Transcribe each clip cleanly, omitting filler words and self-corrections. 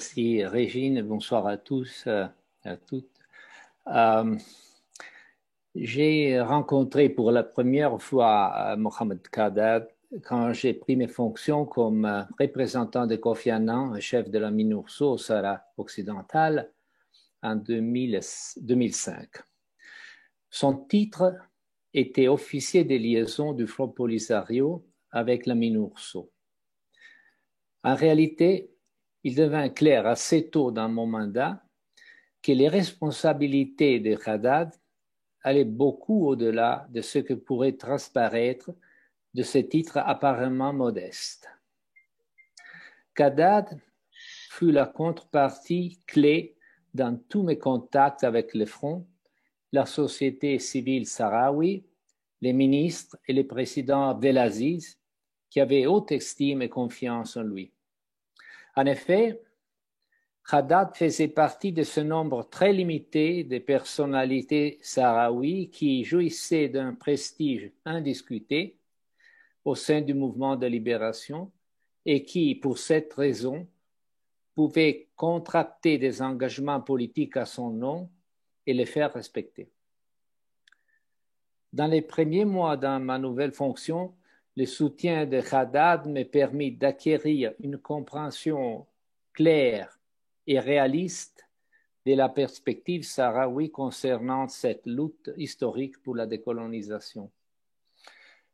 Merci Régine, bonsoir à tous, à toutes. Euh, j'ai rencontré pour la première fois Mohamed Khaddad quand j'ai pris mes fonctions comme représentant de Kofi Annan, chef de la MINURSO au Sahara occidental en 2005. Son titre était officier de liaison du Front Polisario avec la MINURSO. En réalité, il devint clair assez tôt dans mon mandat que les responsabilités de Khaddad allaient beaucoup au-delà de ce que pourrait transparaître de ce titre apparemment modeste. Khaddad fut la contrepartie clé dans tous mes contacts avec le front, la société civile sahraoui, les ministres et le président Abdelaziz, qui avaient haute estime et confiance en lui. En effet, Khaddad faisait partie de ce nombre très limité de personnalités sahraouies qui jouissaient d'un prestige indiscuté au sein du mouvement de libération et qui, pour cette raison, pouvaient contracter des engagements politiques à son nom et les faire respecter. Dans les premiers mois de ma nouvelle fonction, le soutien de Khaddad m'a permis d'acquérir une compréhension claire et réaliste de la perspective sahraoui concernant cette lutte historique pour la décolonisation.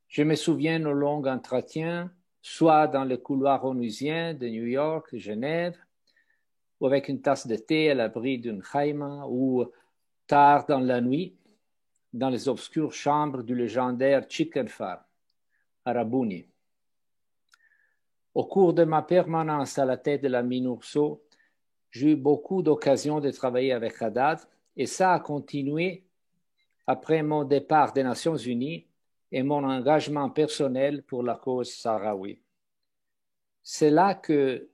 Je me souviens nos longs entretiens, soit dans le couloir onusien de New York, Genève, ou avec une tasse de thé à l'abri d'une khaïma, ou tard dans la nuit, dans les obscures chambres du légendaire Chicken Farm, à Rabouni. Au cours de ma permanence à la tête de la MINURSO, j'ai eu beaucoup d'occasions de travailler avec Khaddad et ça a continué après mon départ des Nations Unies et mon engagement personnel pour la cause sahraoui. C'est là que,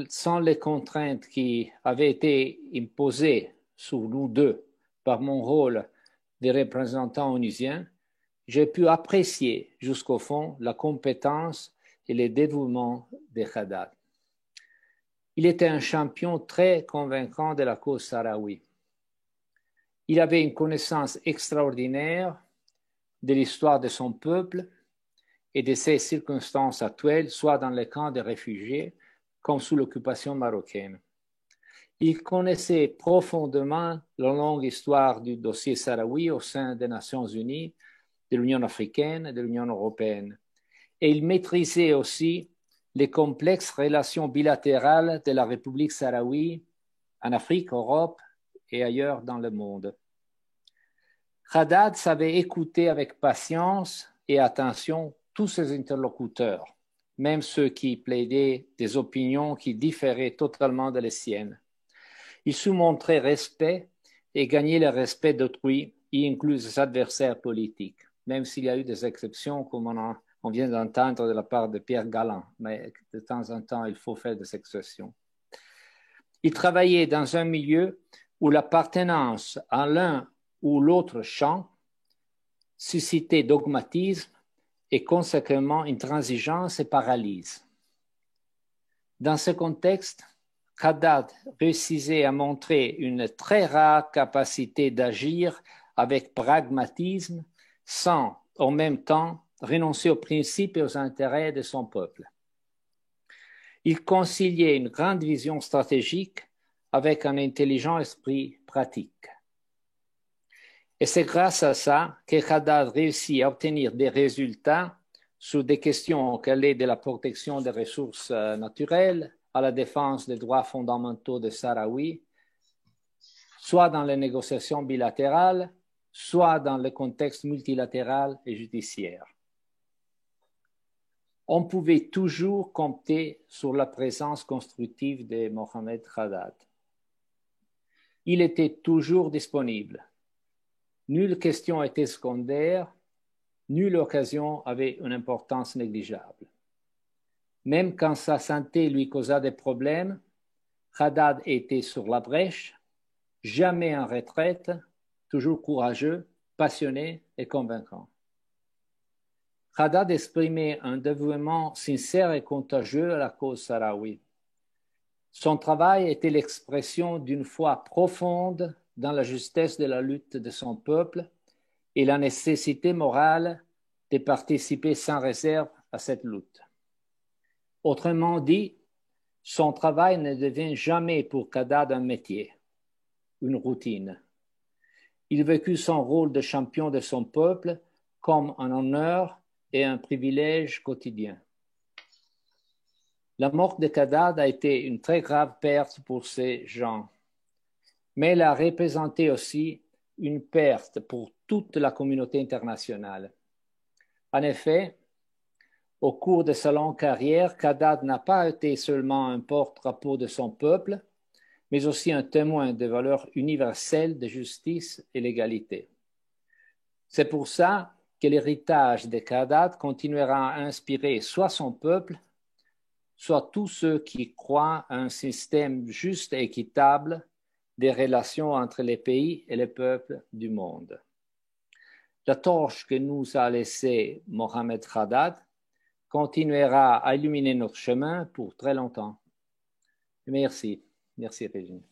sans les contraintes qui avaient été imposées sur nous deux par mon rôle de représentant onusien, j'ai pu apprécier jusqu'au fond la compétence et le dévouement de Khaddad. Il était un champion très convaincant de la cause sahraoui. Il avait une connaissance extraordinaire de l'histoire de son peuple et de ses circonstances actuelles, soit dans les camps de réfugiés comme sous l'occupation marocaine. Il connaissait profondément la longue histoire du dossier sahraoui au sein des Nations Unies, de l'Union africaine et de l'Union européenne. Et il maîtrisait aussi les complexes relations bilatérales de la République sahraoui en Afrique, Europe et ailleurs dans le monde. Khaddad savait écouter avec patience et attention tous ses interlocuteurs, même ceux qui plaidaient des opinions qui différaient totalement de les siennes. Il sut montrer respect et gagner le respect d'autrui, y inclus ses adversaires politiques, même s'il y a eu des exceptions comme on vient d'entendre de la part de Pierre Galland, mais de temps en temps, il faut faire des exceptions. Il travaillait dans un milieu où l'appartenance à l'un ou l'autre champ suscitait dogmatisme et conséquemment intransigeance et paralyse. Dans ce contexte, Khaddad réussissait à montrer une très rare capacité d'agir avec pragmatisme sans, en même temps, renoncer aux principes et aux intérêts de son peuple. Il conciliait une grande vision stratégique avec un intelligent esprit pratique. Et c'est grâce à ça que Khaddad réussit à obtenir des résultats sur des questions qui allaient de la protection des ressources naturelles à la défense des droits fondamentaux des Sahraouis, soit dans les négociations bilatérales, soit dans le contexte multilatéral et judiciaire. On pouvait toujours compter sur la présence constructive de Mohamed Khaddad. Il était toujours disponible. Nulle question était secondaire, nulle occasion avait une importance négligeable. Même quand sa santé lui causa des problèmes, Khaddad était sur la brèche, jamais en retraite, toujours courageux, passionné et convaincant. Khaddad exprimait un dévouement sincère et contagieux à la cause sahraoui. Son travail était l'expression d'une foi profonde dans la justesse de la lutte de son peuple et la nécessité morale de participer sans réserve à cette lutte. Autrement dit, son travail ne devient jamais pour Khadad un métier, une routine. Il vécut son rôle de champion de son peuple comme un honneur et un privilège quotidien. La mort de Khadad a été une très grave perte pour ces gens, mais elle a représenté aussi une perte pour toute la communauté internationale. En effet, au cours de sa longue carrière, Khadad n'a pas été seulement un porte-drapeau de son peuple, mais aussi un témoin des valeurs universelles de justice et l'égalité. C'est pour ça que l'héritage de Khadad continuera à inspirer soit son peuple, soit tous ceux qui croient à un système juste et équitable des relations entre les pays et les peuples du monde. La torche que nous a laissée Mohamed Khadad continuera à illuminer notre chemin pour très longtemps. Merci. Merci, Régine.